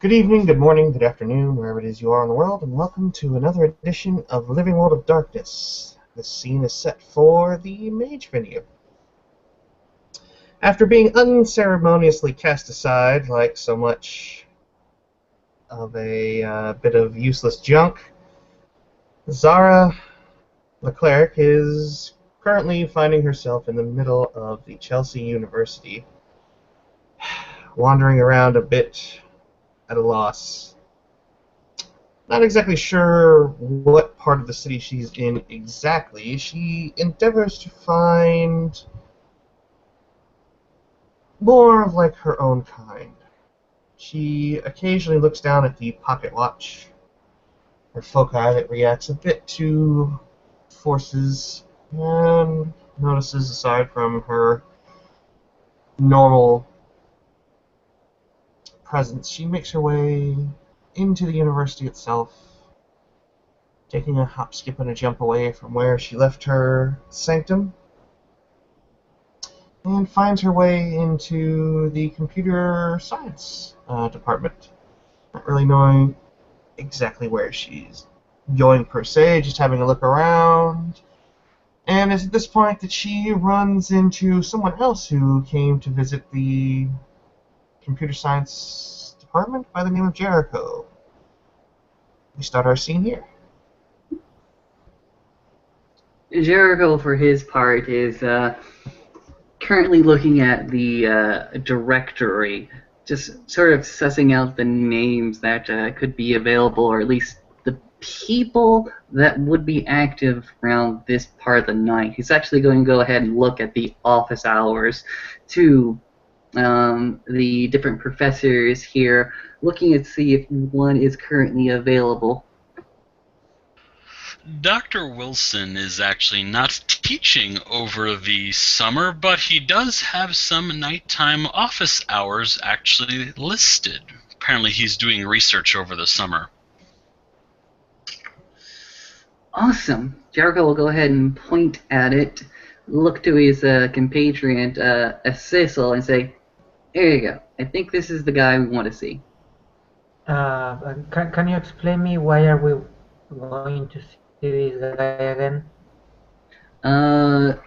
Good evening, good morning, good afternoon, wherever it is you are in the world, and welcome to another edition of Living World of Darkness. This scene is set for the mage venue. After being unceremoniously cast aside like so much of a bit of useless junk, Zara, the cleric, is currently finding herself in the middle of the Chelsea University, wandering around a bit at a loss. Not exactly sure what part of the city she's in exactly. She endeavors to find more of like her own kind. She occasionally looks down at the pocket watch, her foci that reacts a bit to forces, and notices, aside from her normal presence, she makes her way into the university itself, taking a hop, skip, and a jump away from where she left her sanctum, and finds her way into the computer science department. Not really knowing exactly where she's going per se, just having a look around. And it's at this point that she runs into someone else who came to visit the computer science department by the name of Jericho. We start our scene here. Jericho, for his part, is currently looking at the directory, just sort of sussing out the names that could be available, or at least the people that would be active around this part of the night. He's actually going to go ahead and look at the office hours to the different professors here, looking to see if one is currently available. Dr. Wilson is actually not teaching over the summer, but he does have some nighttime office hours actually listed. Apparently he's doing research over the summer. Awesome. Jericho will go ahead and point at it, look to his compatriot, Asasel, and say, "There you go. I think this is the guy we want to see." Can you explain me why are we going to see this guy again?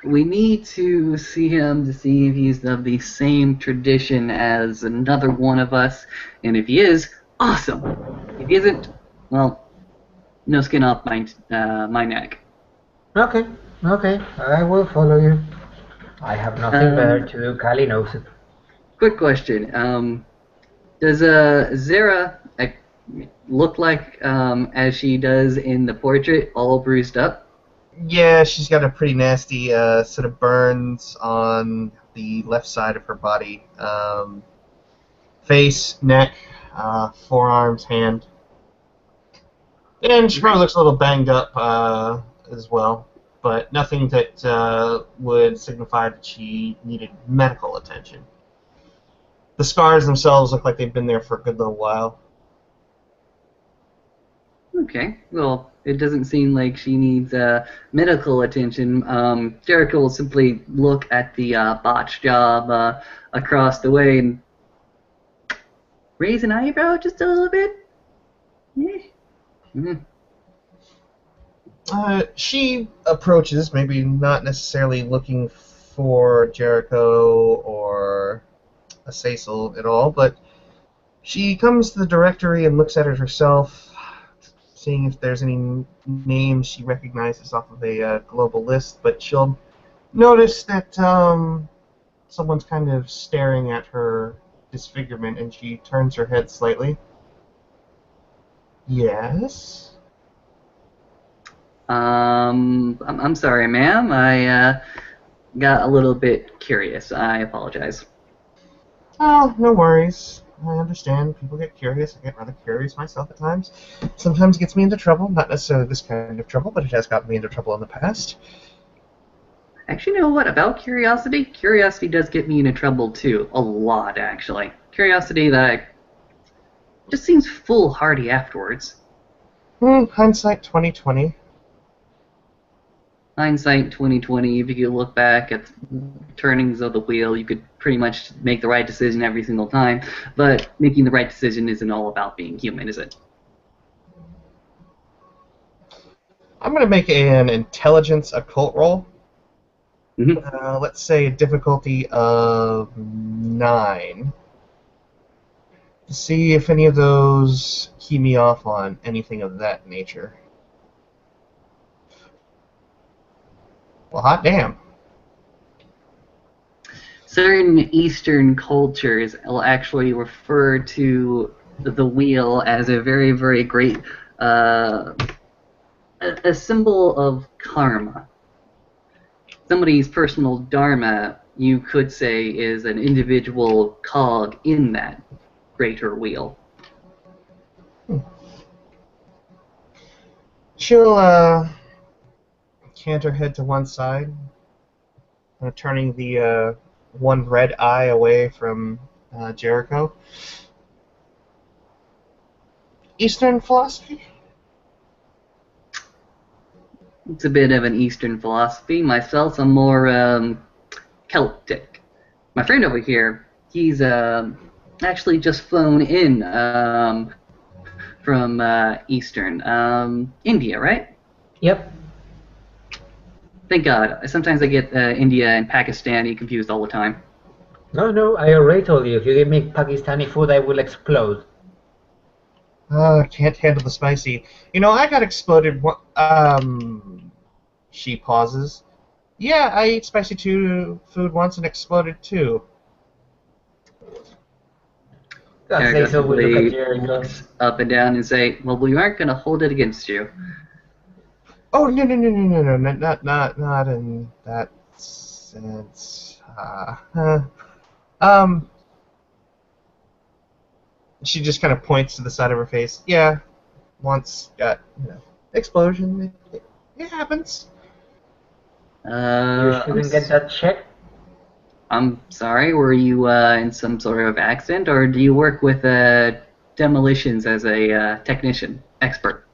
We need to see him to see if he's of the same tradition as another one of us, and if he is, awesome. If he isn't, well, no skin off my neck. Okay, I will follow you. I have nothing better to do. Kali knows it. Quick question. Does Zara look like as she does in the portrait, all bruised up? Yeah, she's got a pretty nasty set of burns on the left side of her body. Face, neck, forearms, hand. And she probably looks a little banged up as well, but nothing that would signify that she needed medical attention. The scars themselves look like they've been there for a good little while. Okay, well, it doesn't seem like she needs medical attention. Jericho will simply look at the botch job across the way and raise an eyebrow just a little bit. Yeah. Mm-hmm. She approaches, maybe not necessarily looking for Jericho or Asasel at all, but she comes to the directory and looks at it herself, seeing if there's any names she recognizes off of a global list, but she'll notice that someone's kind of staring at her disfigurement, and she turns her head slightly. Yes? I'm sorry, ma'am. I got a little bit curious. I apologize. Oh, no worries. I understand. People get curious. I get rather curious myself at times. Sometimes it gets me into trouble. Not necessarily this kind of trouble, but it has gotten me into trouble in the past. Actually, you know what? About curiosity? Curiosity does get me into trouble, too. A lot, actually. Curiosity that just seems foolhardy afterwards. Hindsight 2020. hindsight 2020, if you could look back at turnings of the wheel, you could pretty much make the right decision every single time. But making the right decision isn't all about being human, is it? I'm going to make an intelligence occult roll. Mm-hmm. Let's say a difficulty of 9. To see if any of those key me off on anything of that nature. Well, hot damn. Certain Eastern cultures will actually refer to the wheel as a very, very great a symbol of karma. Somebody's personal dharma, you could say, is an individual cog in that greater wheel. She'll cant her head to one side, turning the one red eye away from Jericho. Eastern philosophy? It's a bit of an Eastern philosophy. Myself, I'm more Celtic. My friend over here, he's actually just flown in from Eastern India, right? Yep. Thank God. Sometimes I get India and Pakistani confused all the time. No, I already told you, if you give me Pakistani food, I will explode. Can't handle the spicy. You know, I got exploded. She pauses. Yeah, I ate spicy food once and exploded too. Asasel will look at Jericho. Looks up and down and say, "Well, we aren't going to hold it against you." Oh no, not in that sense. She just kind of points to the side of her face. Yeah, once got explosion. It happens. You shouldn't get that checked. I'm sorry. Were you in some sort of accident, or do you work with demolitions as a technician expert?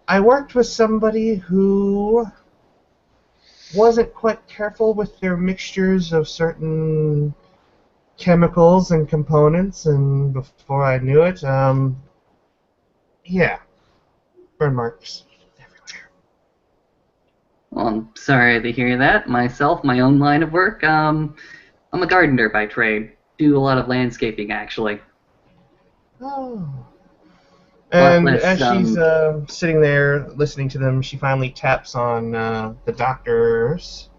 I worked with somebody who wasn't quite careful with their mixtures of certain chemicals and components, and before I knew it, yeah, burn marks everywhere. Well, I'm sorry to hear that. Myself, my own line of work, I'm a gardener by trade. Do a lot of landscaping, actually. Oh. And less, as she's sitting there listening to them, she finally taps on the doctor's,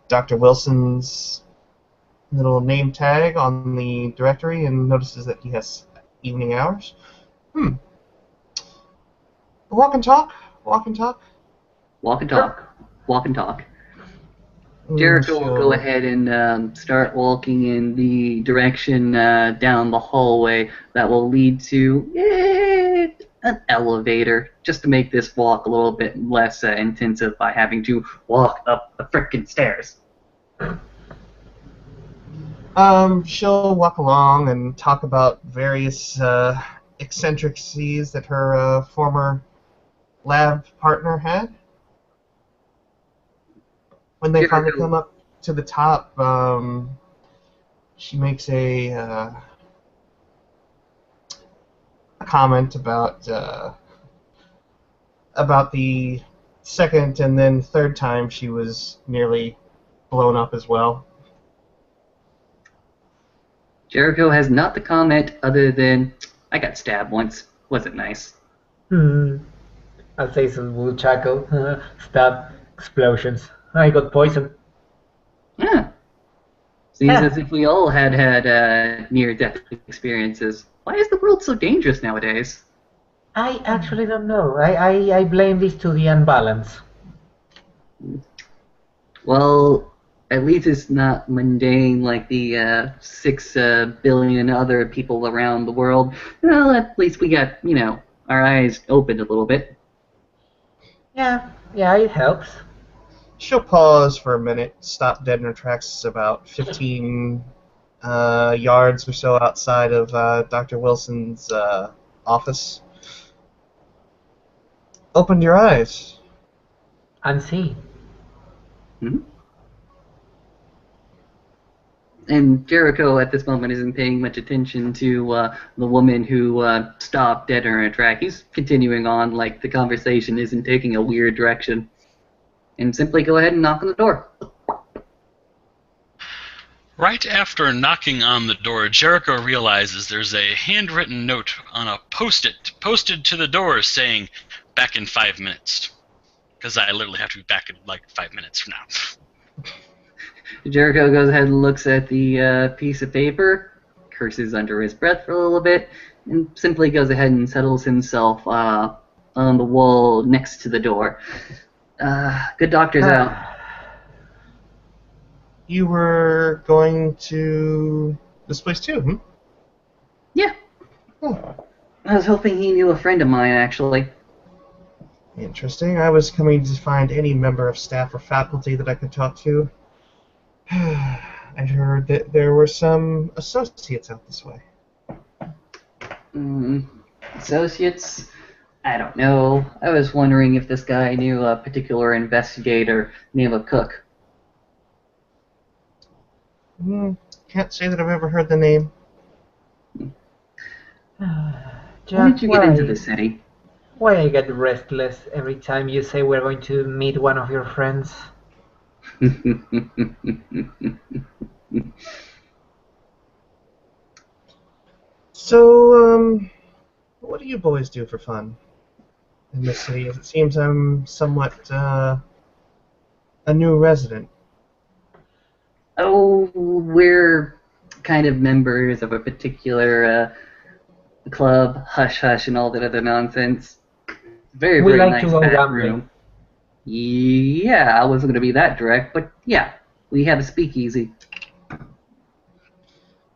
Dr. Wilson's little name tag on the directory and notices that he has evening hours. Walk and talk? Walk and talk. Walk and talk. Jericho will go ahead and start walking in the direction down the hallway that will lead to an elevator, just to make this walk a little bit less intensive by having to walk up the frickin' stairs. She'll walk along and talk about various eccentricities that her former lab partner had. When they finally come up to the top, she makes a comment about the second and then third time she was nearly blown up as well. Jericho has not the comment other than, "I got stabbed once. Wasn't nice." Asasel will chuckle. Stab, explosions. I got poisoned. Yeah. Seems as if we all had near-death experiences. Why is the world so dangerous nowadays? I actually don't know. I blame this to the unbalance. Well, at least it's not mundane like the 6 billion other people around the world. Well, at least we got, our eyes opened a little bit. Yeah, it helps. She'll pause for a minute, stop dead in her tracks about 15 yards or so outside of Dr. Wilson's office. Opened your eyes. And see. Hmm? And Jericho at this moment isn't paying much attention to the woman who stopped dead in her track. He's continuing on like the conversation isn't taking a weird direction. And simply go ahead and knock on the door. Right after knocking on the door, Jericho realizes there's a handwritten note on a post-it posted to the door saying, "Back in 5 minutes." Because I literally have to be back in like 5 minutes from now. Jericho goes ahead and looks at the piece of paper, curses under his breath for a little bit, and simply goes ahead and settles himself on the wall next to the door. Good doctor's out. You were going to this place too, hmm? Yeah. Oh, I was hoping he knew a friend of mine, actually. interesting. I was coming to find any member of staff or faculty that I could talk to. I'd heard that there were some associates out this way. Associates? I don't know. I was wondering if this guy knew a particular investigator named Cook. Can't say that I've ever heard the name. When did you get into the city? Why I get restless every time you say we're going to meet one of your friends? So, what do you boys do for fun in this city? As it seems I'm somewhat a new resident. Oh, we're kind of members of a particular club, hush hush, and all that other nonsense. Very, We very like to nice go back gambling. room. Yeah, I wasn't going to be that direct, but yeah, we have a speakeasy.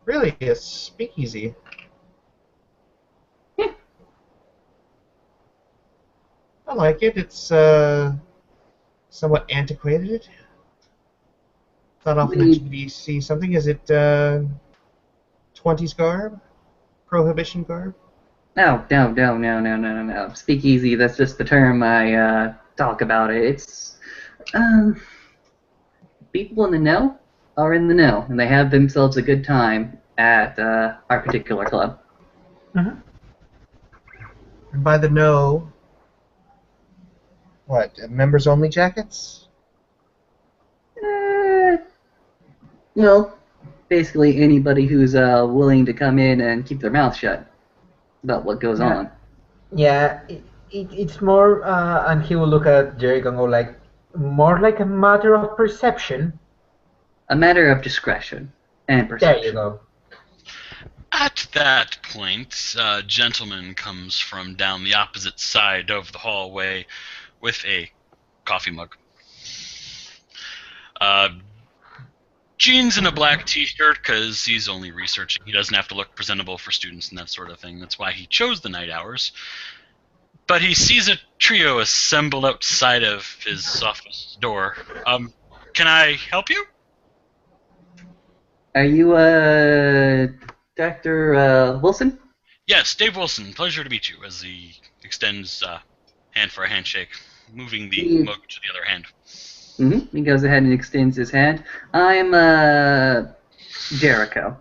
Really, a speakeasy. Yeah. I like it. It's somewhat antiquated. Thought I'll mention see something. Is it 20s garb? Prohibition garb? No. Speakeasy, that's just the term I talk about it. It's, people in the know are in the know, and they have themselves a good time at our particular club. Mm-hmm. And by the know, what? Members only jackets? Well, basically anybody who's willing to come in and keep their mouth shut about what goes on. Yeah, it's more, and he will look at Jericho and go like, more like a matter of perception. A matter of discretion and There perception. you go. At that point, a gentleman comes from down the opposite side of the hallway with a coffee mug. Jeans and a black t-shirt because he's only researching. He doesn't have to look presentable for students and that sort of thing. That's why he chose the night hours. But he sees a trio assembled outside of his office door. Can I help you? Are you Dr. Wilson? Yes, Dave Wilson. Pleasure to meet you. As he extends hand for a handshake, moving the mug to the other hand. Mm-hmm. He goes ahead and extends his hand. I'm Jericho.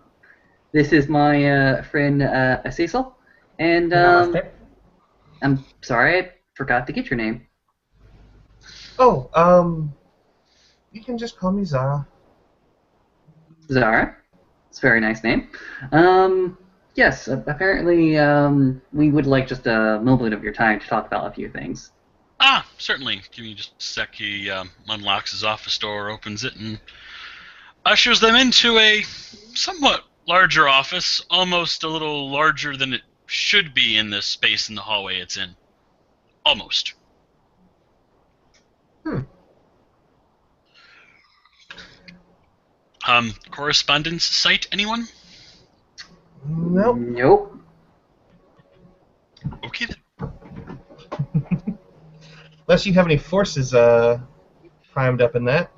This is my friend Asasel, and Namaste. I'm sorry I forgot to get your name. Oh, you can just call me Zara. Zara. It's a very nice name. Yes, apparently we would like just a moment of your time to talk about a few things. Ah, certainly. Give me just a sec. He unlocks his office door, opens it, and ushers them into a somewhat larger office, almost a little larger than it should be in the space in the hallway it's in. Almost. Correspondence site, anyone? Nope. Nope. Okay then. Unless you have any forces primed up in that.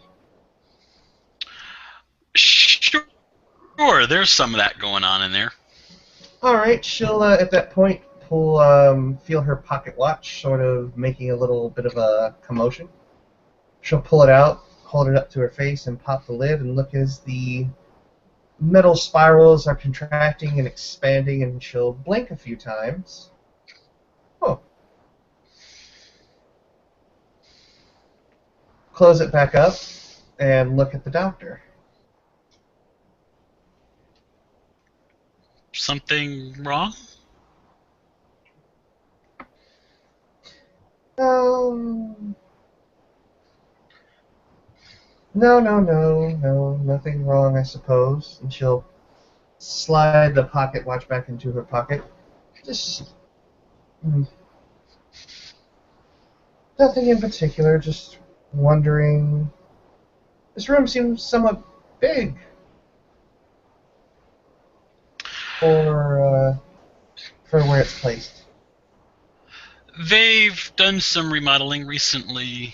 Sure. Sure, there's some of that going on in there. All right, she'll at that point feel her pocket watch sort of making a little bit of a commotion. She'll pull it out, hold it up to her face, and pop the lid and look as the metal spirals are contracting and expanding, and she'll blink a few times. Oh. Close it back up and look at the doctor. Something wrong? No, nothing wrong, I suppose. And she'll slide the pocket watch back into her pocket. Just nothing in particular, just wondering. This room seems somewhat big for where it's placed. They've done some remodeling recently,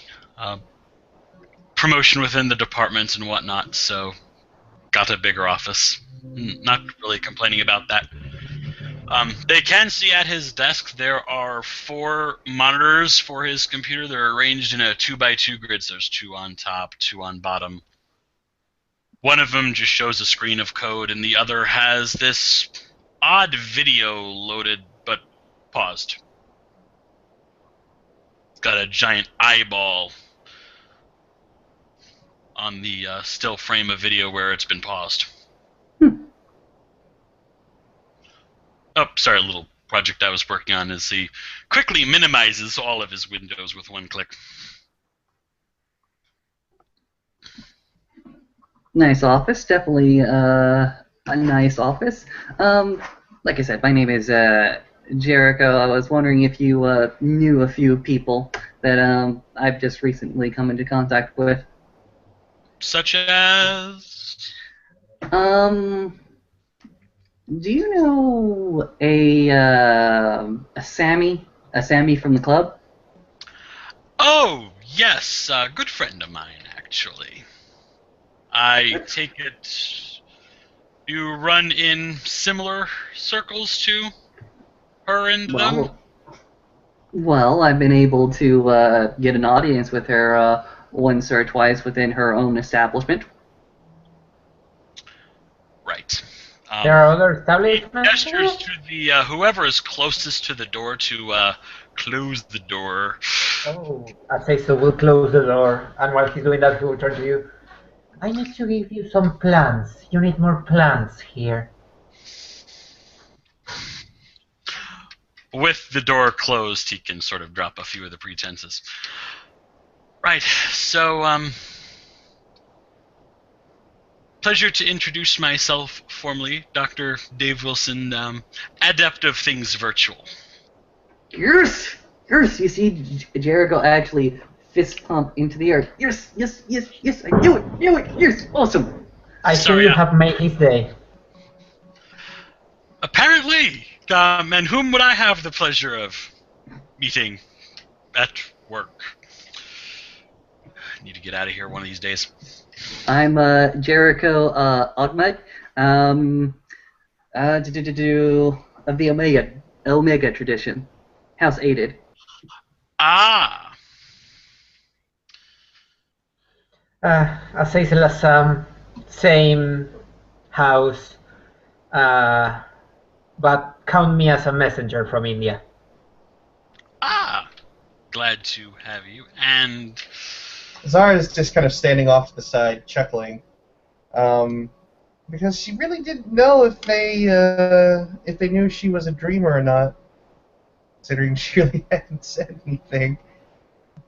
promotion within the department and whatnot, so got a bigger office. Not really complaining about that. They can see at his desk there are 4 monitors for his computer. They're arranged in a 2x2 grid, so there's 2 on top, 2 on bottom. One of them just shows a screen of code, and the other has this odd video loaded but paused. It's got a giant eyeball on the still frame of video where it's been paused. Oh, sorry, a little project I was working on is he quickly minimizes all of his windows with one click. Nice office, definitely a nice office. Like I said, my name is Jericho. I was wondering if you knew a few people that I've just recently come into contact with. Such as? Do you know a Sammy? A Sammy from the club? Oh, yes, a good friend of mine, actually. I take it you run in similar circles to her and them? Well, I've been able to get an audience with her once or twice within her own establishment. Right. There are other establishments. Gestures to the whoever is closest to the door to close the door. Oh, Asasel will close the door, and while he's doing that, he will turn to you. I need to give you some plants. You need more plants here. With the door closed, he can sort of drop a few of the pretenses. Right, so, pleasure to introduce myself formally, Dr. Dave Wilson, Adept of Things Virtual. Yes! Yes! You see Jericho actually fist pump into the air. Yes! Yes! Yes! Yes! I knew it! Knew it! Yes! Awesome! I see you have made his day. Apparently! And whom would I have the pleasure of meeting at work? I need to get out of here one of these days. I'm Jericho Ahmed, of the Omega tradition, House Aided. Ah. Asasel, same house, but count me as a messenger from India. Ah. Glad to have you. And Zara is just kind of standing off to the side, chuckling, because she really didn't know if they knew she was a dreamer or not, considering she really hadn't said anything.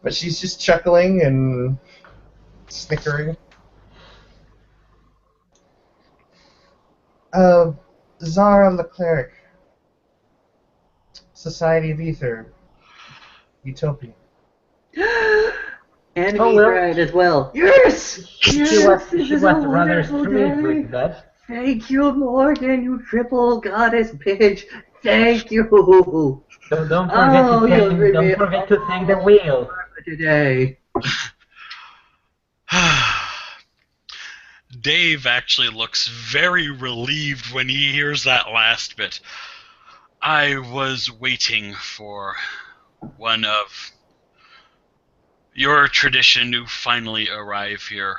But she's just chuckling and snickering. Zara Leclerc, Society of Ether, Utopia. And Oh, me well. right as well. Yes! She Yes! was rather strict with that. Thank you, Morgan, you triple goddess bitch. Thank you. So don't forget to thank the wheel. Today. Dave actually looks very relieved when he hears that last bit. I was waiting for one of your tradition to finally arrive here.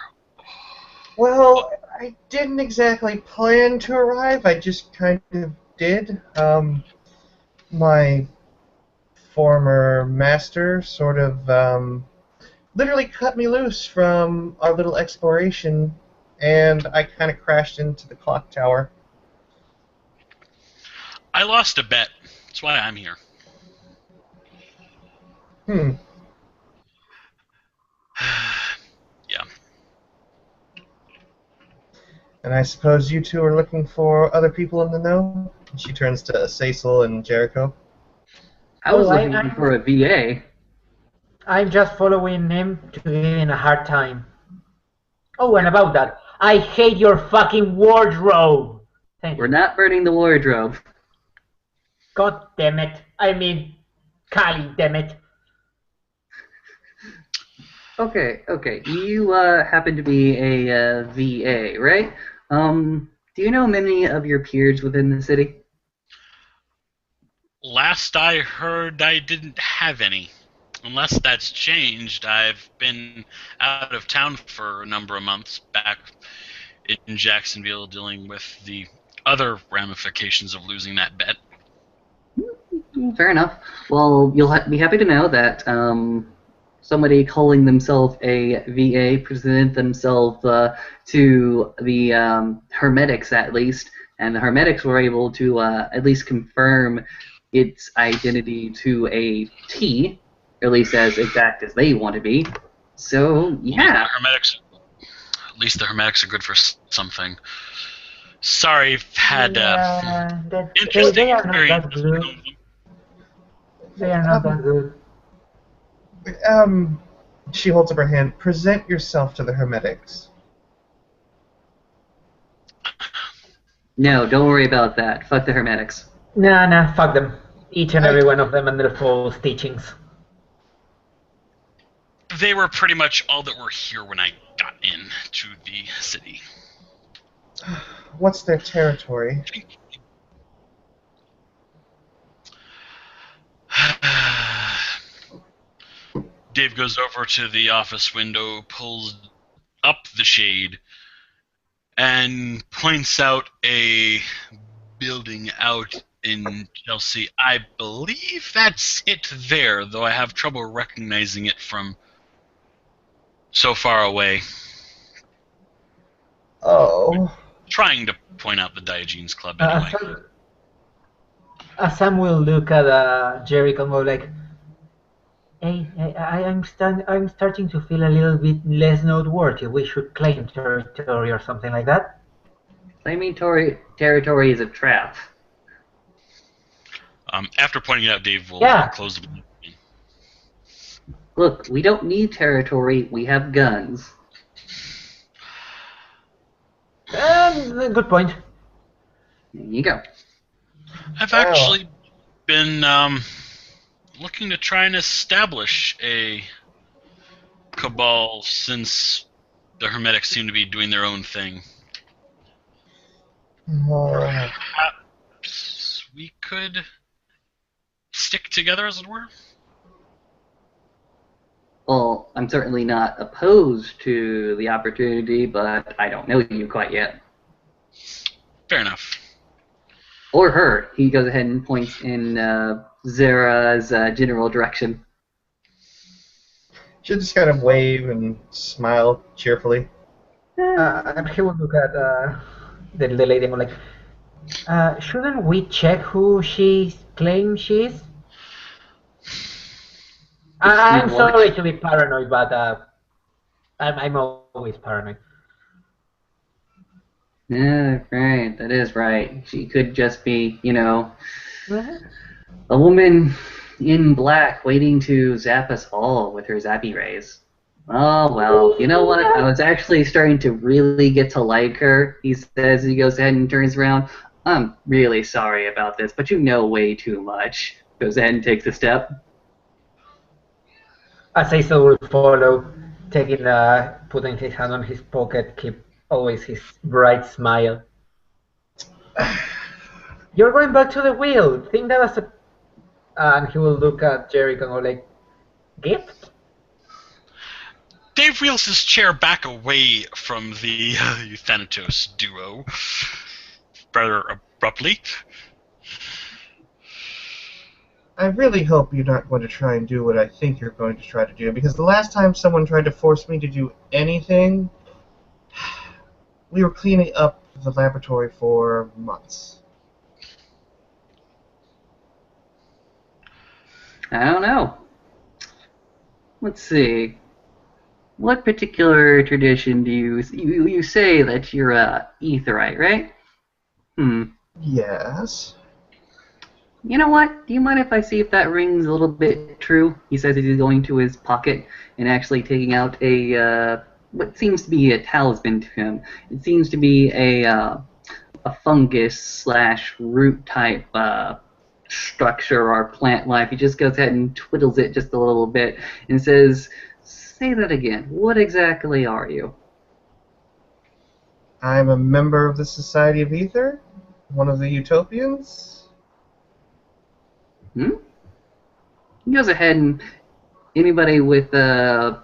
Well, I didn't exactly plan to arrive. I just kind of did. My former master sort of literally cut me loose from our little exploration, and I kind of crashed into the clock tower. I lost a bet. That's why I'm here. Yeah. And I suppose you two are looking for other people in the know? She turns to Asasel and Jericho. I was Oh, looking for a VA. I'm just following him to give him a hard time. Oh, and about that, I hate your fucking wardrobe. Thank We're you. not burning the wardrobe. God damn it. I mean, Kali damn it. Okay. You happen to be a VA, right? Do you know many of your peers within the city? Last I heard, I didn't have any. Unless that's changed, I've been out of town for a number of months back in Jacksonville dealing with the other ramifications of losing that bet. Fair enough. Well, you'll be happy to know that somebody calling themselves a VA presented themselves to the Hermetics at least, and the Hermetics were able to at least confirm its identity to a T, or at least as exact as they want to be. So, yeah. At least the Hermetics are good for something. Sorry, I've had interesting they are not that experiences. good. They are not that good. She holds up her hand. Present yourself to the Hermetics. No, don't worry about that. Fuck the Hermetics. Nah, fuck them. Each and every one of them and their false teachings. They were pretty much all that were here when I got into the city. What's their territory? Dave goes over to the office window, pulls up the shade, and points out a building out in Chelsea. I believe that's it there, though I have trouble recognizing it from so far away. Oh. Trying to point out the Diogenes Club anyway. Sam will look at Jericho and go like, "Hey, I'm starting to feel a little bit less noteworthy. We should claim territory or something like that." Claiming territory is a trap. After pointing it out, Dave will close the window. Look, we don't need territory. We have guns. Good point. There you go. I've actually been looking to try and establish a cabal since the Hermetics seem to be doing their own thing. Perhaps we could stick together, as it were? Well, I'm certainly not opposed to the opportunity, but I don't know you quite yet. Fair enough. Or her. He goes ahead and points in Zara's general direction. She'll just kind of wave and smile cheerfully. And he will look at the lady and go like, shouldn't we check who she claims she is? I'm sorry to be paranoid, but I'm always paranoid. Yeah, right. That is right. She could just be, a woman in black waiting to zap us all with her zappy rays. Oh, well, you know what? I was actually starting to really get to like her, he says as he goes ahead and turns around. I'm really sorry about this, but you know way too much. Goes ahead and takes a step. Asasel will follow, putting his hand on his pocket, keep Always his bright smile. You're going back to the wheel. Think that as a... And he will look at Jericho and go like, gift? Dave wheels his chair back away from the Euthanatos duo rather abruptly. I really hope you're not going to try and do what I think you're going to try to do, because the last time someone tried to force me to do anything, we were cleaning up the laboratory for months. I don't know. Let's see. What particular tradition do you say that you're a Aetherite, right? Yes. You know what? Do you mind if I see if that rings a little bit true? He says he's going to his pocket and actually taking out a what seems to be a talisman to him. It seems to be a fungus slash root type structure or plant life. He just goes ahead and twiddles it just a little bit and says, "Say that again. What exactly are you?" I'm a member of the Society of Ether, one of the Utopians. He goes ahead and anybody with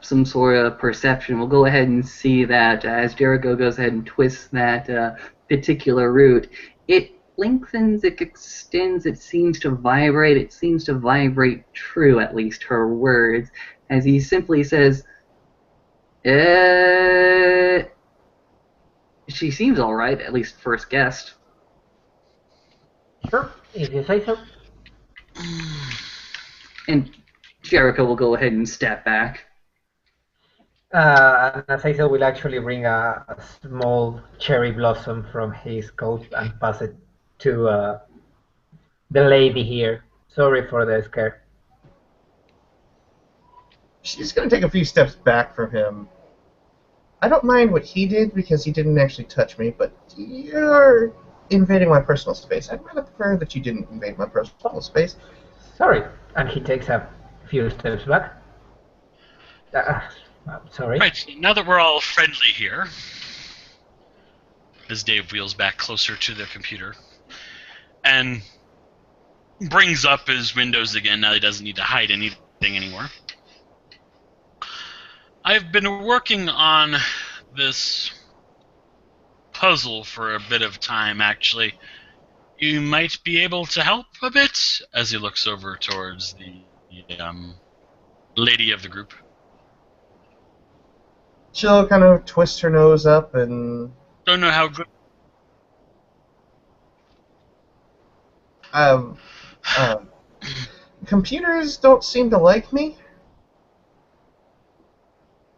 some sort of perception will go ahead and see that as Jericho goes ahead and twists that particular root, it lengthens, it extends, it seems to vibrate true, at least her words, as he simply says, she seems alright, at least first guessed. Sure, if you say so. And Jericho will go ahead and step back. And Asasel will actually bring a small cherry blossom from his coat and pass it to the lady here. Sorry for the scare. She's going to take a few steps back from him. I don't mind what he did because he didn't actually touch me, but you're invading my personal space. I'd rather prefer that you didn't invade my personal space. Sorry. And he takes a few steps back. I'm sorry. Right, now that we're all friendly here, as Dave wheels back closer to the computer, and brings up his windows again, now he doesn't need to hide anything anymore. I've been working on this puzzle for a bit of time, actually. You might be able to help a bit, as he looks over towards the lady of the group. She'll kind of twist her nose up and... Don't know how good... computers don't seem to like me.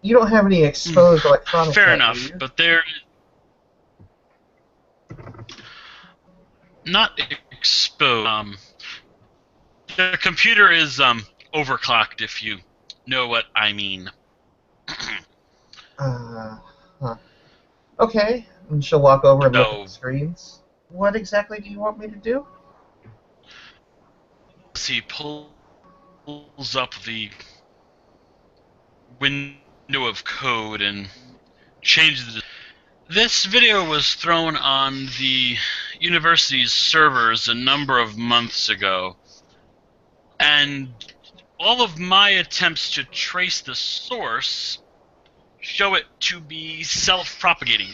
You don't have any exposed electronics. Fair enough, but they're... Not exposed. The computer is overclocked, if you know what I mean. Okay. And she'll walk over and look at the screens. What exactly do you want me to do? He pulls up the window of code and changes it. This video was thrown on the university's servers a number of months ago, and all of my attempts to trace the source show it to be self-propagating.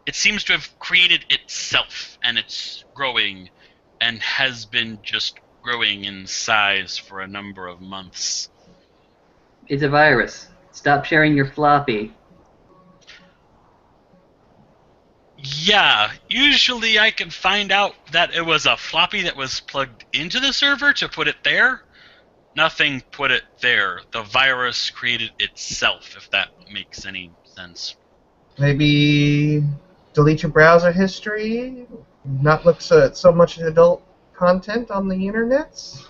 It seems to have created itself, and it's growing, and has been just growing in size for a number of months. It's a virus. Stop sharing your floppy. Yeah, usually I can find out that it was a floppy that was plugged into the server to put it there. Nothing put it there. The virus created itself, if that makes any sense. Maybe delete your browser history? Not look so much adult content on the internets?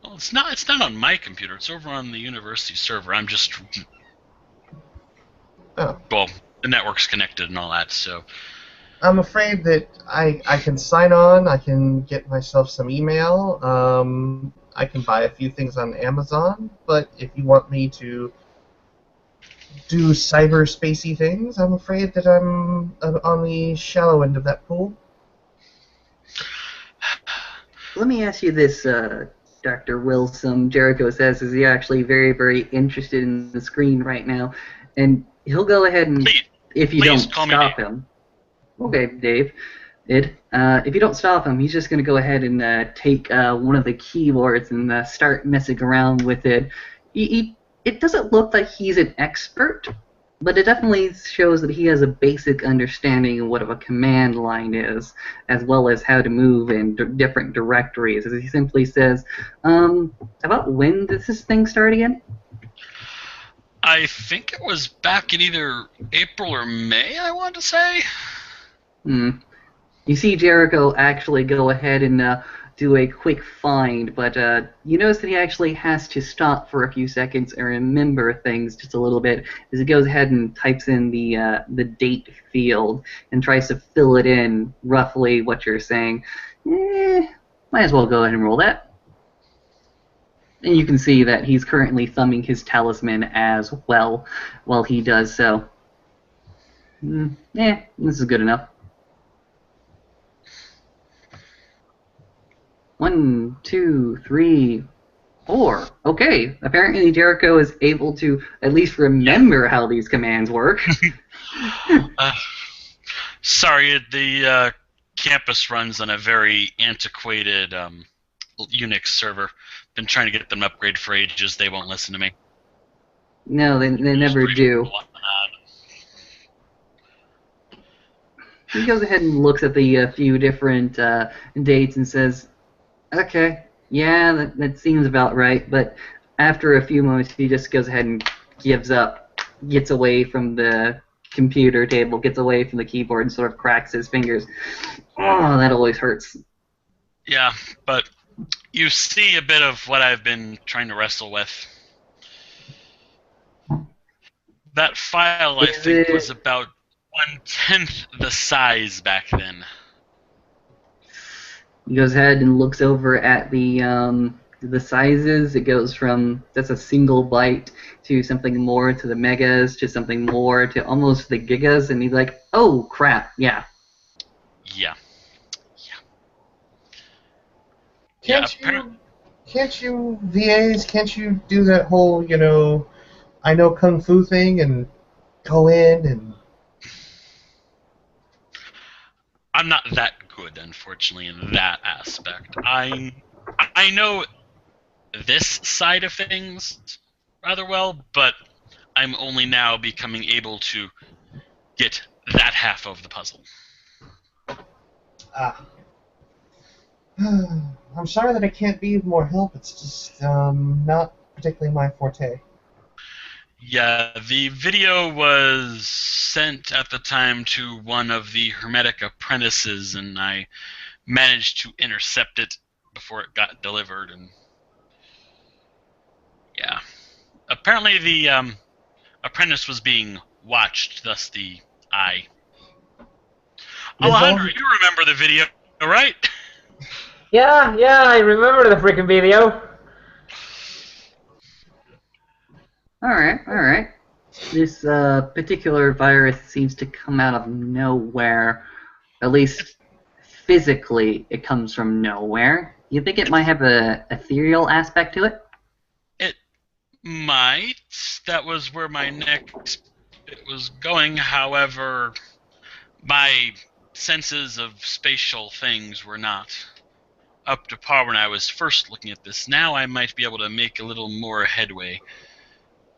Well, it's not on my computer. It's over on the university server. I'm just... Oh. Well, the network's connected and all that, so... I'm afraid that I can sign on, I can get myself some email, I can buy a few things on Amazon, but if you want me to do cyberspacey things, I'm afraid that I'm on the shallow end of that pool. Let me ask you this, Dr. Wilson. Jericho says is he actually very, very interested in the screen right now, and he'll go ahead and if you don't stop him. Okay, Dave. If you don't stop him, he's just going to go ahead and take one of the keyboards and start messing around with it. It doesn't look like he's an expert, but it definitely shows that he has a basic understanding of what a command line is, as well as how to move in different directories. As he simply says, about when does this thing start again? I think it was back in either April or May, I want to say. You see Jericho actually go ahead and do a quick find, but you notice that he actually has to stop for a few seconds and remember things just a little bit as he goes ahead and types in the date field and tries to fill it in roughly what you're saying. Might as well go ahead and roll that. And you can see that he's currently thumbing his talisman as well while he does so. This is good enough. 1, 2, 3, 4. Okay, apparently Jericho is able to at least remember how these commands work. Sorry, the campus runs on a very antiquated Unix server. Been trying to get them upgraded for ages. They won't listen to me. No, they never do. He goes ahead and looks at the few different dates and says, okay, yeah, that seems about right, but after a few moments he just goes ahead and gives up, gets away from the computer table, gets away from the keyboard and sort of cracks his fingers. Oh, that always hurts. Yeah, but you see a bit of what I've been trying to wrestle with. That file, I think, was about 1/10 the size back then. He goes ahead and looks over at the sizes. It goes from that's a single byte to something more to the megas to something more to almost the gigas, and he's like, "Oh crap, yeah." Yeah. Can't you VAs? Can't you do that whole I know kung fu thing and go in and? I'm not that good, unfortunately, in that aspect. I know this side of things rather well, but I'm only now becoming able to get that half of the puzzle. I'm sorry that I can't be of more help. It's just not particularly my forte. Yeah, the video was sent at the time to one of the Hermetic apprentices, and I managed to intercept it before it got delivered. And yeah, apparently the apprentice was being watched, thus the eye. Alejandro, you remember the video, right? Yeah, I remember the freaking video. Alright. This particular virus seems to come out of nowhere. At least physically, it comes from nowhere. You think it might have a ethereal aspect to it? It might. That was where my next bit was going. However, my senses of spatial things were not up to par when I was first looking at this. Now I might be able to make a little more headway.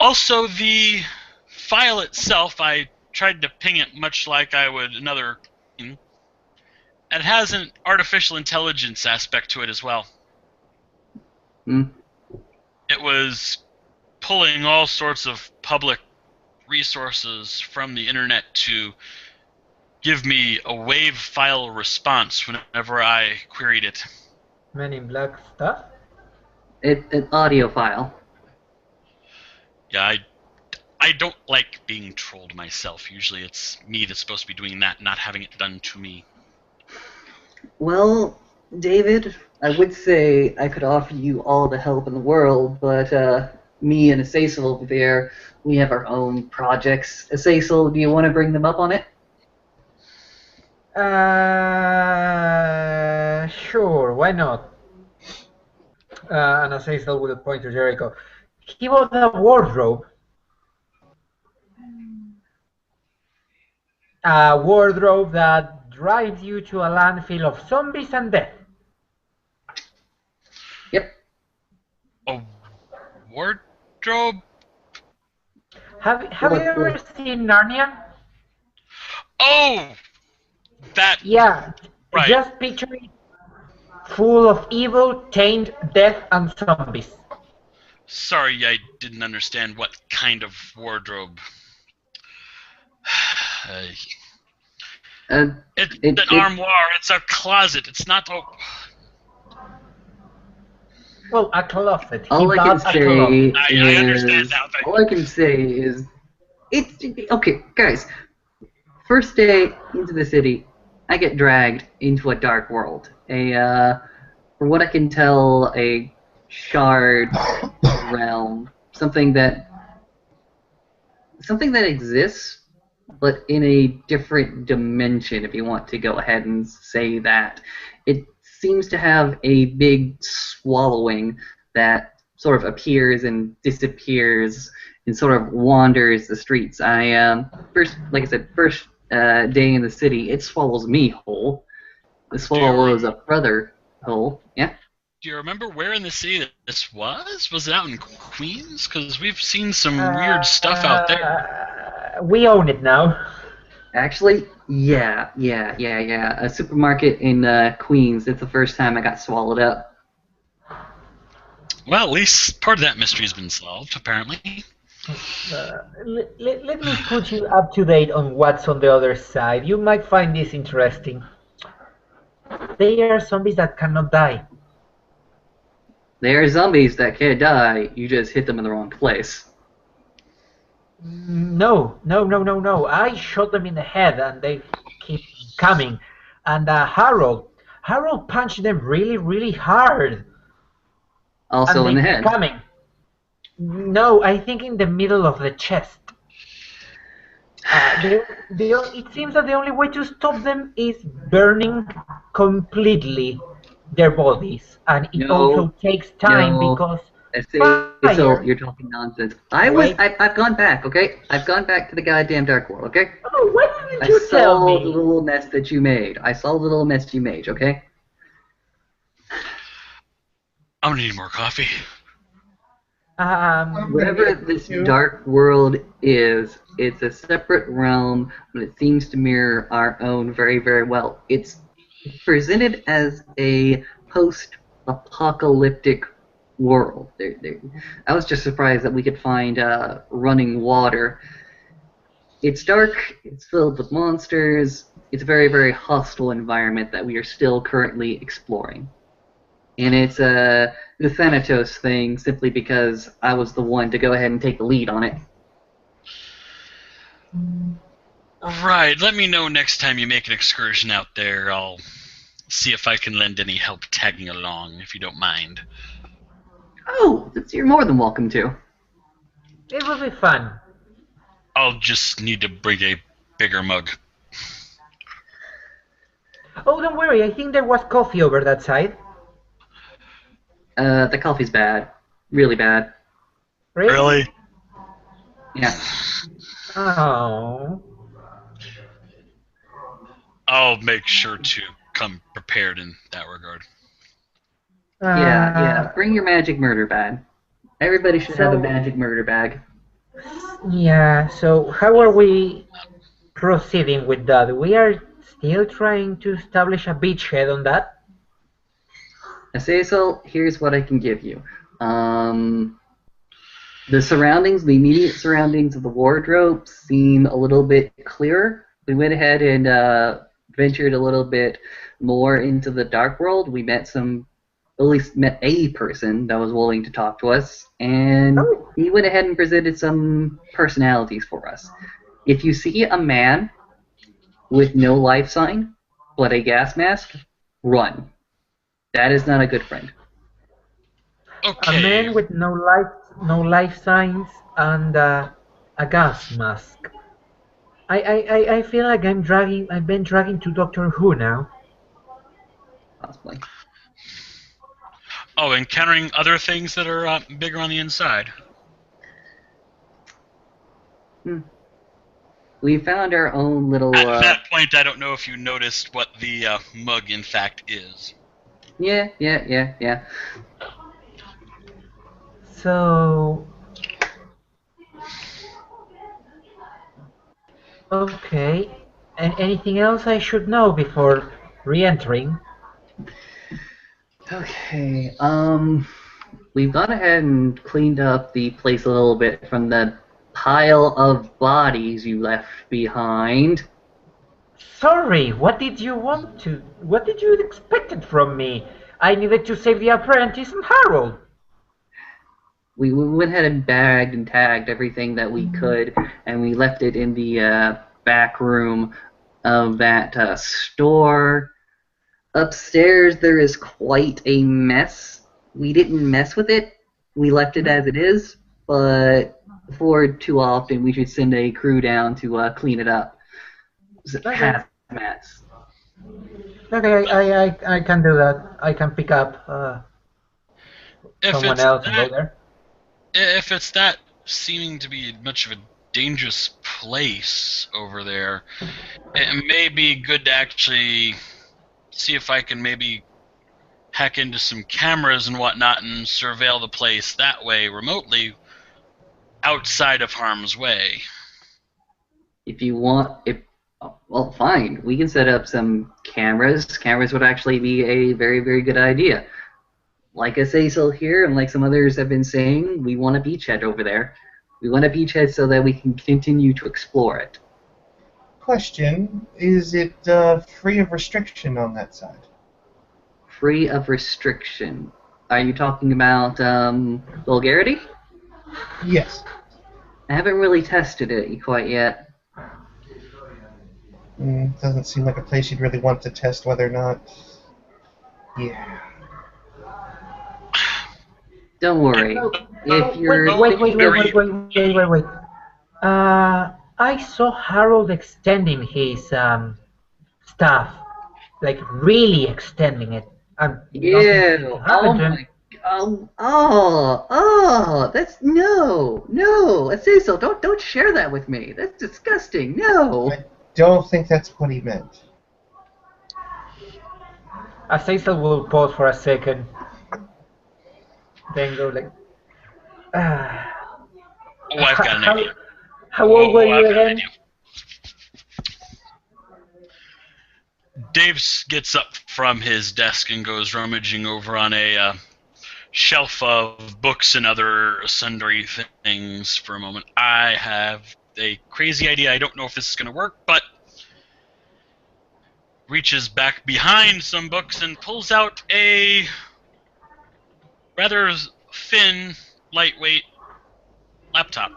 Also, the file itself, I tried to ping it much like I would another. It has an artificial intelligence aspect to it as well. It was pulling all sorts of public resources from the internet to give me a wave file response whenever I queried it. Men in Black stuff? It's an audio file. Yeah, I don't like being trolled myself. Usually it's me that's supposed to be doing that, not having it done to me. Well, David, I would say I could offer you all the help in the world, but me and Asasel over there, we have our own projects. Asasel, do you want to bring them up on it? Sure, why not? And Azazel will point to Jericho. He bought a wardrobe. A wardrobe that drives you to a landfill of zombies and death. Yep. A wardrobe? Have you ever seen Narnia? Oh! That... Yeah, Right. just picture it full of evil, taint, death, and zombies. Sorry, I didn't understand what kind of wardrobe. It's an armoire. It's a closet. It's not a... Well, a closet. All I can say is... I understand now. All I can say is... Okay, guys. First day into the city, I get dragged into a dark world. For what I can tell, a shard realm. Something that exists, but in a different dimension, if you want to go ahead and say that. It seems to have a big swallowing that sort of appears and disappears and sort of wanders the streets. First day in the city, it swallows me whole. It swallows a brother whole. Yeah? Do you remember where in the city this was? Was it out in Queens? Because we've seen some weird stuff out there. We own it now. Actually, yeah. A supermarket in Queens. It's the first time I got swallowed up. Well, at least part of that mystery's been solved, apparently. Let me put you up to date on what's on the other side. You might find this interesting. They are zombies that cannot die. They are zombies that can't die. You just hit them in the wrong place. No. I shot them in the head and they keep coming. And Harold punched them really, really hard. Also in the head. Coming. No, I think in the middle of the chest. It seems that the only way to stop them is burning completely their bodies, and it also takes time because so you're talking nonsense. I've gone back, okay? I've gone back to the goddamn dark world, okay? Oh, why didn't you tell me? I saw the little mess that you made. Okay? I'm gonna need more coffee. Whatever this dark world is, it's a separate realm, but it seems to mirror our own very, very well. It's presented as a post-apocalyptic world. I was just surprised that we could find running water. It's dark, it's filled with monsters, it's a very, very hostile environment that we are still currently exploring. And it's a Euthanatos thing simply because I was the one to go ahead and take the lead on it. Right, let me know next time you make an excursion out there. I'll see if I can lend any help tagging along, if you don't mind. Oh, you're more than welcome to. It will be fun. I'll just need to bring a bigger mug. Oh, don't worry, I think there was coffee over that side. The coffee's bad. Really bad. Really? Yeah. Oh. I'll make sure to come prepared in that regard. Yeah. Bring your magic murder bag. Everybody should have a magic murder bag. Yeah, so how are we proceeding with that? We are still trying to establish a beachhead on that. Asasel, here's what I can give you. The surroundings, the immediate surroundings of the wardrobe seem a little bit clearer. We went ahead and ventured a little bit more into the dark world. We met a person that was willing to talk to us, and he went ahead and presented some personalities for us. If you see a man with no life sign, but a gas mask, run. That is not a good friend. Okay. A man with no life no life signs, and a gas mask. I feel like I've been dragging to Doctor Who now. Possibly. Oh, encountering other things that are bigger on the inside. Hmm. We found our own little. At that point, I don't know if you noticed what the mug in fact is. Yeah. So, okay. And anything else I should know before re-entering? Okay. We've gone ahead and cleaned up the place a little bit from the pile of bodies you left behind. Sorry, what did you expect from me? I needed to save the apprentice and Harold. We went ahead and bagged and tagged everything that we could, and we left it in the back room of that store. Upstairs, there is quite a mess. We didn't mess with it. We left it as it is, but before too often, we should send a crew down to clean it up. Okay. Hazmats. Okay, I can do that. I can pick up If someone it's else and go that, there. if it's that seeming to be much of a dangerous place over there, it may be good to actually see if I can maybe hack into some cameras and whatnot and surveil the place that way remotely outside of harm's way. If you want, well, fine. We can set up some cameras. Cameras would actually be a very, very good idea. Like Asasel here, and like some others have been saying, we want a beachhead over there. We want a beachhead so that we can continue to explore it. Question, is it free of restriction on that side? Free of restriction. Are you talking about vulgarity? Yes. I haven't really tested it quite yet. Doesn't seem like a place you'd really want to test whether or not... Yeah. Don't worry. If you're Wait. I saw Harold extending his staff, like really extending it, and nothing seemed to Ew! happen to him. That's no. Asasel, don't share that with me. That's disgusting. No. I don't think that's what he meant. Azazel will pause for a second, then go like, ah. Oh, I've got an idea. How old were you I've got an again? idea. Dave gets up from his desk and goes rummaging over on a shelf of books and other sundry things for a moment. I have a crazy idea. I don't know if this is going to work, but reaches back behind some books and pulls out a rather thin, lightweight laptop.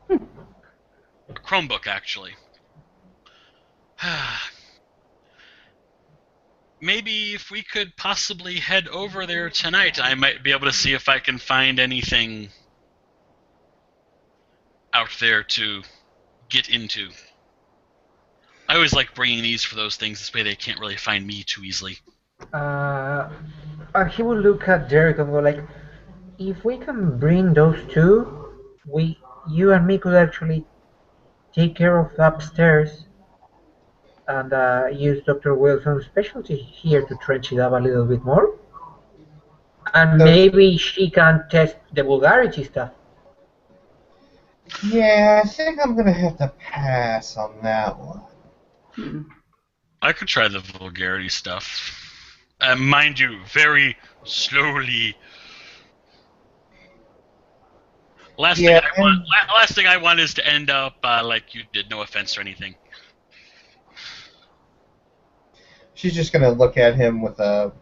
A Chromebook, actually. Maybe if we could possibly head over there tonight, I might be able to see if I can find anything out there to get into. I always like bringing these for those things. This way they can't really find me too easily. He will look at Jericho and go like, if we can bring those two, you and me could actually take care of the upstairs and use Dr. Wilson's specialty here to trench it up a little bit more. And maybe she can test the vulgarity stuff. Yeah, I think I'm going to have to pass on that one. I could try the vulgarity stuff. Mind you, very slowly. Last thing I want is to end up like you did. No offense or anything. She's just going to look at him with a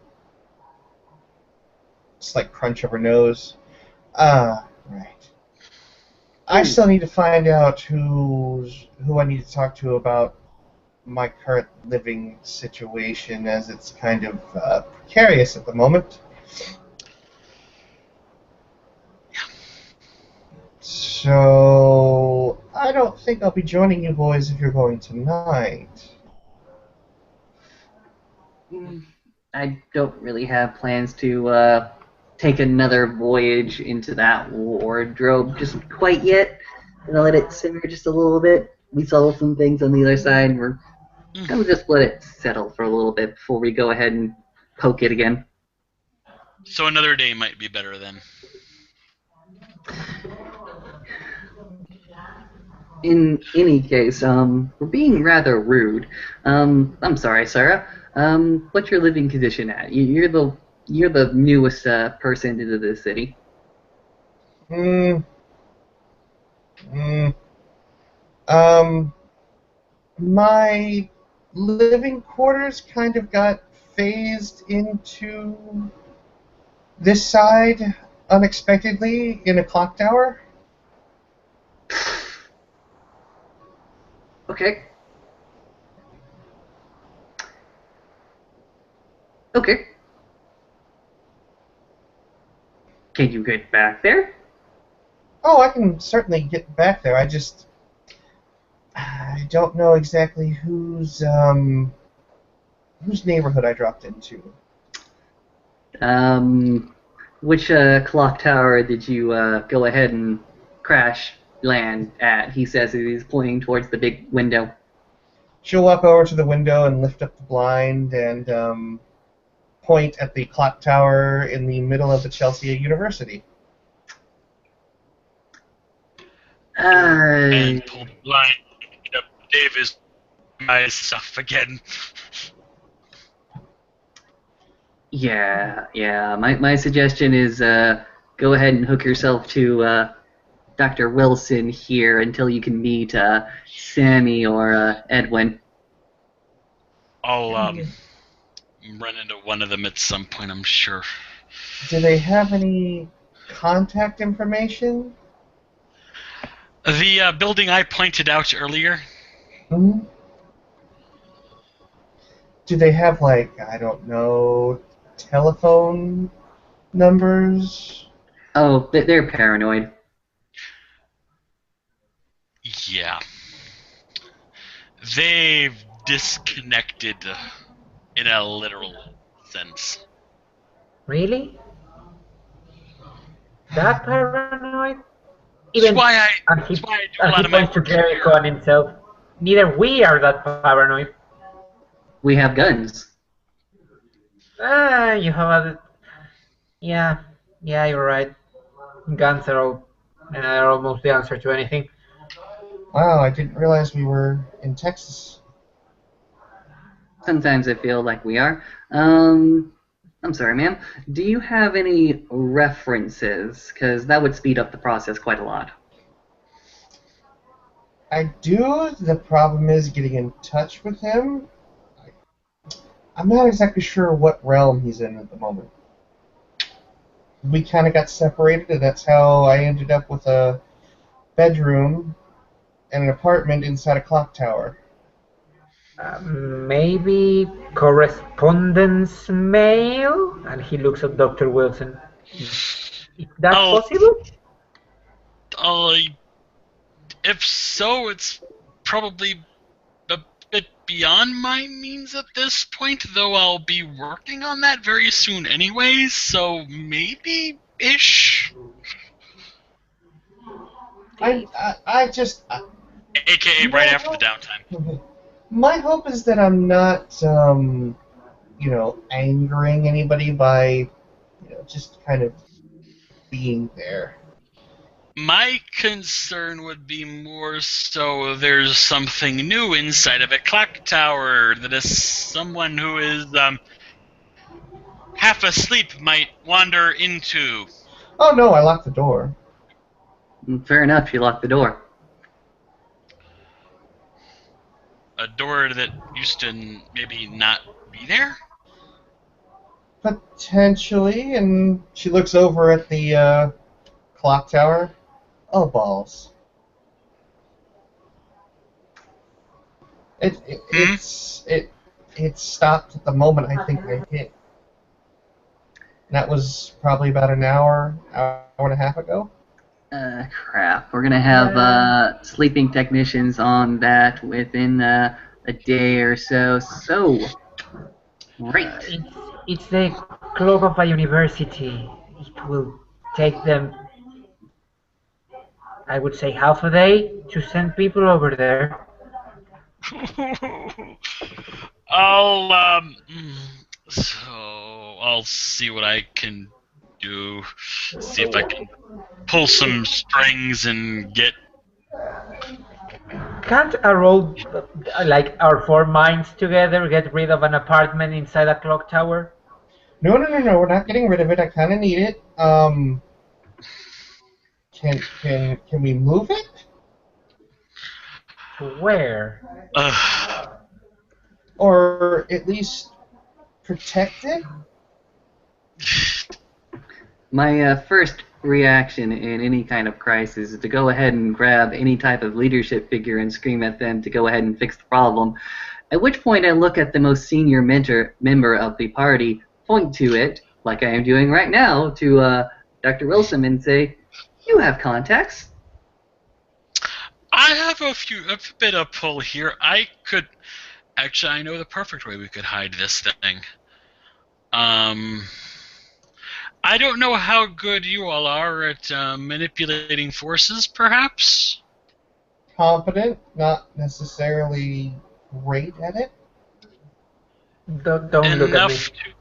slight crunch of her nose. Right. I still need to find out who I need to talk to about my current living situation, as it's kind of precarious at the moment. So, I don't think I'll be joining you boys if you're going tonight. I don't really have plans to take another voyage into that wardrobe just quite yet. Gonna let it simmer just a little bit. We saw some things on the other side, and we're gonna just let it settle for a little bit before we go ahead and poke it again. So another day might be better then. In any case, we're being rather rude. I'm sorry, Sarah. What's your living condition at? You're the newest person into the city. Hmm. Hmm. Um, my living quarters kind of got phased into this side unexpectedly in a clock tower. Okay. Okay. Can you get back there? Oh, I can certainly get back there. I don't know exactly whose neighborhood I dropped into. Which clock tower did you go ahead and crash land at? He says as he's pointing towards the big window. She'll walk over to the window and lift up the blind and point at the clock tower in the middle of the Chelsea University. And pull the blind up. Dave is my stuff again. Yeah. My suggestion is go ahead and hook yourself to Dr. Wilson here until you can meet Sammy or Edwin. I'll run into one of them at some point, I'm sure. Do they have any contact information? The building I pointed out earlier. Hmm? Do they have, like, I don't know, telephone numbers? Oh, they're paranoid. Yeah. They've disconnected in a literal sense. Really? That paranoid? That's Even why I and he, do a and lot he of my points to work Jericho here. and himself. Neither we are that paranoid. We have guns. You have a... Yeah, you're right. Guns are almost the answer to anything. Wow, I didn't realize we were in Texas. Sometimes I feel like we are. I'm sorry, ma'am. Do you have any references? Because that would speed up the process quite a lot. I do. The problem is getting in touch with him. I'm not exactly sure what realm he's in at the moment. We kind of got separated, and that's how I ended up with a bedroom and an apartment inside a clock tower. Maybe correspondence mail? And he looks at Dr. Wilson. Is that I'll, possible? I'll, if so, it's probably a bit beyond my means at this point, though I'll be working on that very soon anyways, so maybe-ish? I just... AKA right after the downtime. My hope is that I'm not, angering anybody by, just kind of being there. My concern would be more so there's something new inside of a clock tower that is someone who is half asleep might wander into. Oh no, I locked the door. Fair enough, you locked the door. A door that used to maybe not be there? Potentially, and she looks over at the clock tower. Oh, balls. It stopped at the moment I think I hit. That was probably about an hour and a half ago. Crap. We're gonna have sleeping technicians on that within a day or so. So, great. It's the clock of a university. It will take them, I would say, half a day to send people over there. I'll so I'll see what I can do. See if I can pull some strings and get. Can't a roll, like our four minds together, get rid of an apartment inside a clock tower? No, we're not getting rid of it. I kind of need it. Can we move it? To where? Or at least protect it? My first reaction in any kind of crisis is to go ahead and grab any type of leadership figure and scream at them to go ahead and fix the problem. At which point I look at the most senior member of the party, point to it, like I am doing right now, to Dr. Wilson and say, "You have contacts." I have a bit of pull here. I know the perfect way we could hide this thing. I don't know how good you all are at manipulating forces, perhaps? Competent, not necessarily great at it. Don't look at me.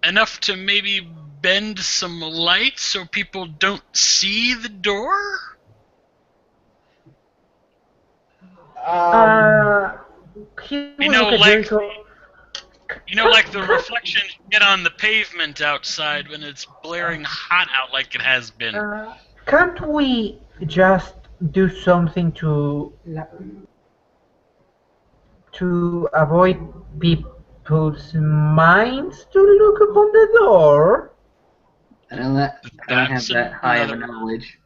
Enough to maybe bend some light so people don't see the door? Like the reflection you get on the pavement outside when it's blaring hot out like it has been. Can't we just do something to avoid people's minds to look upon the door? I don't have that high of a knowledge.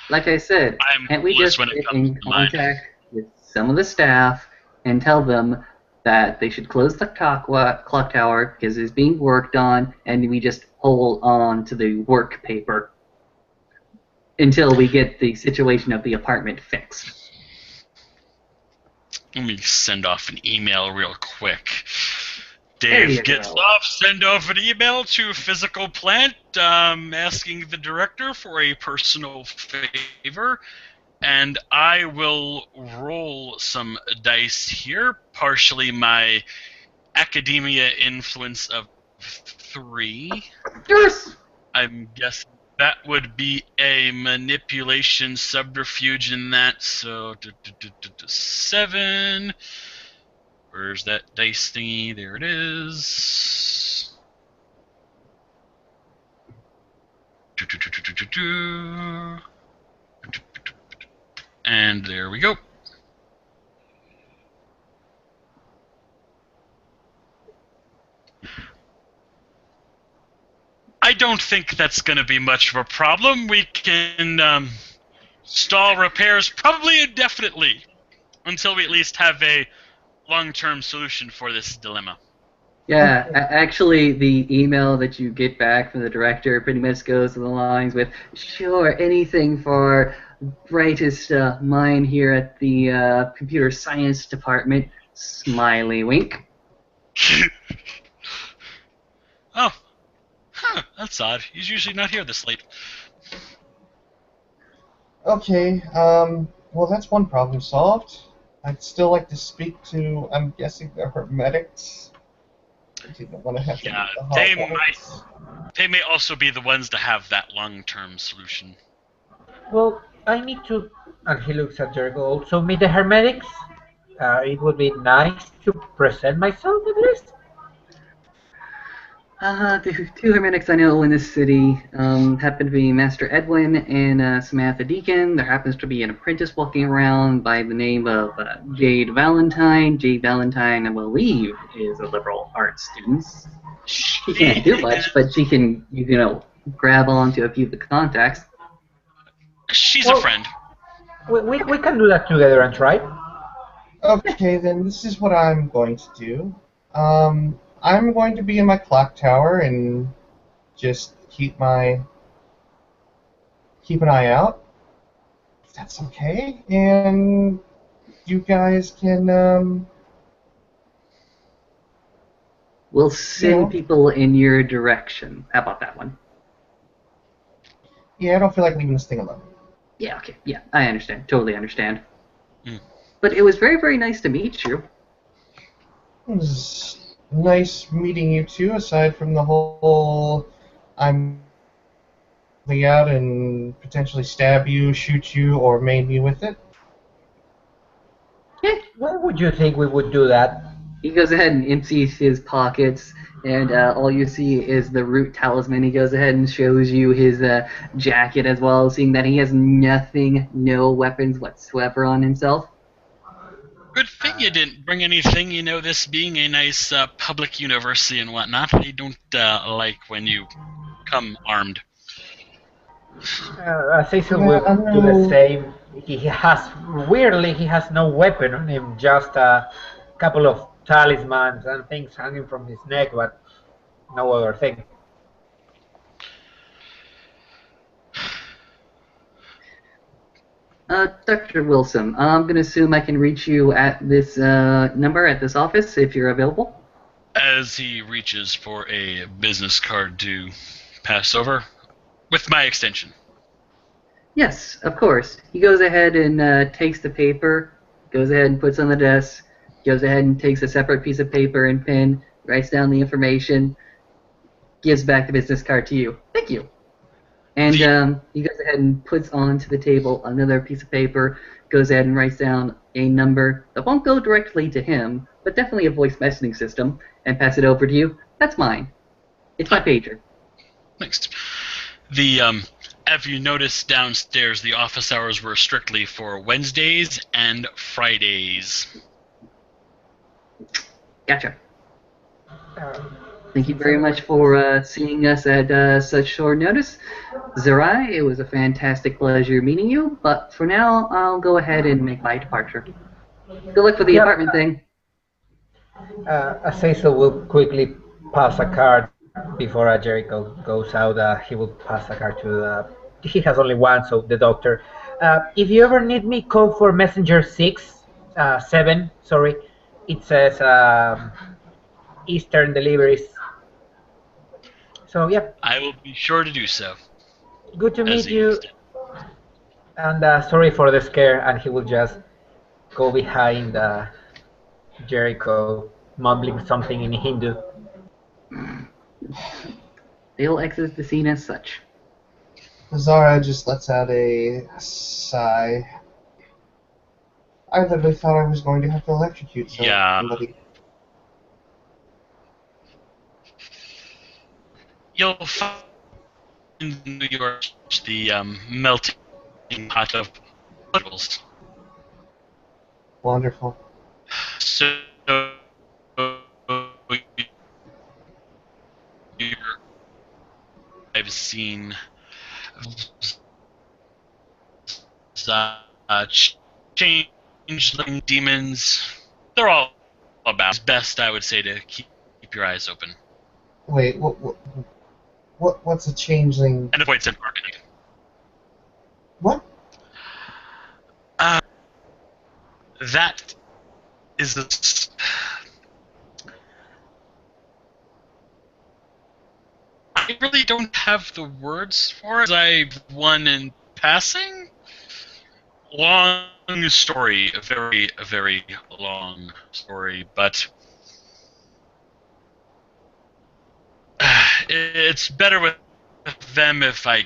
Like I said, can't we just get in contact with some of the staff and tell them that they should close the clock tower because it's being worked on, and we just hold on to the work paper until we get the situation of the apartment fixed? Let me send off an email real quick. Dave gets off, send off an email to Physical Plant asking the director for a personal favor, and I will roll some dice here, partially my academia influence of 3. Yes! I'm guessing that would be a manipulation subterfuge in that, so 7. Where's that dice thingy? There it is. And there we go. I don't think that's going to be much of a problem. We can stall repairs probably indefinitely until we at least have a long-term solution for this dilemma. Yeah, actually, the email that you get back from the director pretty much goes to the lines with, "Sure, anything for brightest mind here at the computer science department." Smiley wink. Oh, that's odd. He's usually not here this late. Okay, well, that's one problem solved. I'd still like to speak to, I'm guessing, the hermetics. I didn't want to have to meet the they may also be the ones to have that long-term solution. Well, I need to, and he looks at Jericho, also meet the hermetics. It would be nice to present myself at least. The 2 hermetics I know in this city happen to be Master Edwin and Samantha Deacon. There happens to be an apprentice walking around by the name of Jade Valentine. Jade Valentine, I believe, is a liberal arts student. She can't do much, but she can, grab onto a few of the contacts. She's a friend. We can do that together and try. Okay, then this is what I'm going to do. I'm going to be in my clock tower and just keep my keep an eye out, if that's okay, and you guys can, We'll you send know, people in your direction. How about that one? yeah, I don't feel like leaving this thing alone. Yeah, okay. Yeah, I understand. Totally understand. Mm. But it was very, very nice to meet you. It was nice meeting you too, aside from the whole I'm going out and potentially stab you, shoot you, or maim you with it. Yeah. Why would you think we would do that? He goes ahead and empties his pockets, and all you see is the root talisman. He goes ahead and shows you his jacket as well, seeing that he has nothing, no weapons whatsoever on himself. Good thing you didn't bring anything. You know, this being a nice public university and whatnot, they don't like when you come armed. Cecil Yeah, I will do the know. same. Weirdly, he has no weapon on him, just a couple of talismans and things hanging from his neck, but no other thing. Dr. Wilson, I'm going to assume I can reach you at this number at this office if you're available. As he reaches for a business card to pass over, with my extension. Yes, of course. He goes ahead and takes the paper, goes ahead and puts on the desk, goes ahead and takes a separate piece of paper and pen, writes down the information, gives back the business card to you. Thank you. And he goes ahead and puts onto the table another piece of paper, goes ahead and writes down a number that won't go directly to him, but definitely a voice messaging system, and pass it over to you. That's mine. It's my pager. Thanks. The have you noticed downstairs the office hours were strictly for Wednesdays and Fridays? Gotcha. Uh, Thank you very much for seeing us at such short notice. Zara, it was a fantastic pleasure meeting you, but for now, I'll go ahead and make my departure. Good luck with the Yep. apartment thing. Cecil will quickly pass a card before Jericho goes out. He will pass a card to he has only one, so the doctor. If you ever need me, call for Messenger 7. Sorry, it says Eastern deliveries. So yeah, I will be sure to do so. good to As meet he you. And sorry for the scare. And he will just go behind Jericho, mumbling something in Hindu. They'll exit the scene as such. Zara just lets out a sigh. I literally thought I was going to have to electrocute Yeah. somebody. You'll find in New York the melting pot of puddles. Wonderful. So I've seen changeling demons. They're all about. It's best, I would say, to keep your eyes open. Wait, what's a changeling? And avoid said arcanite. What? That is the. I really don't have the words for it. I've one in passing. Long story, a very long story, but it's better with them if I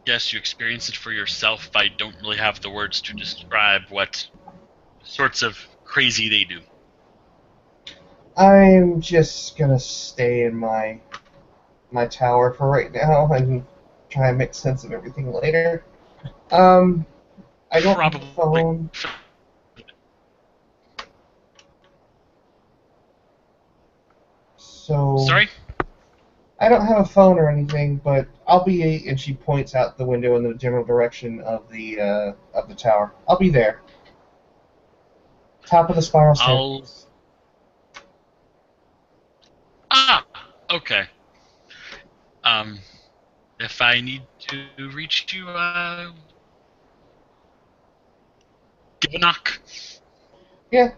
guess you experience it for yourself. I don't really have the words to describe what sorts of crazy they do. I'm just gonna stay in my tower for right now and try and make sense of everything later. I don't have a phone. So Sorry? I don't have a phone or anything, but I'll be. And she points out the window in the general direction of the tower. I'll be there. Top of the spiral staircase. Ah, okay. If I need to reach you, give a knock. Yeah.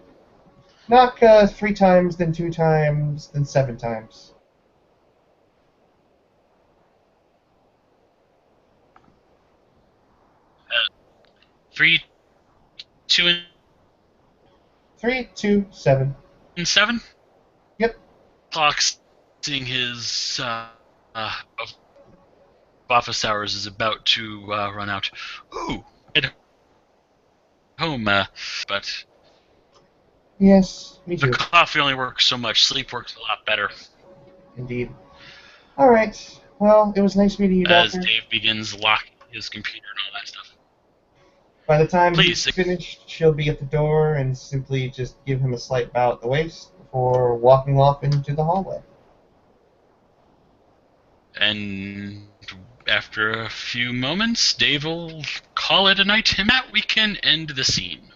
Knock 3 times, then 2 times, then 7 times. Three, 2, 3, 2, 7. and 7. Yep. Clock seeing his office hours is about to run out. Ooh, head home, but Yes, me the too. coffee only works so much. Sleep works a lot better. Indeed. Alright. Well, it was nice meeting you, As Doctor. Dave begins locking his computer and all that stuff. By the time he's Please, finished, she'll be at the door and simply just give him a slight bow at the waist before walking off into the hallway. and after a few moments, Dave will call it a night, and that we can end the scene.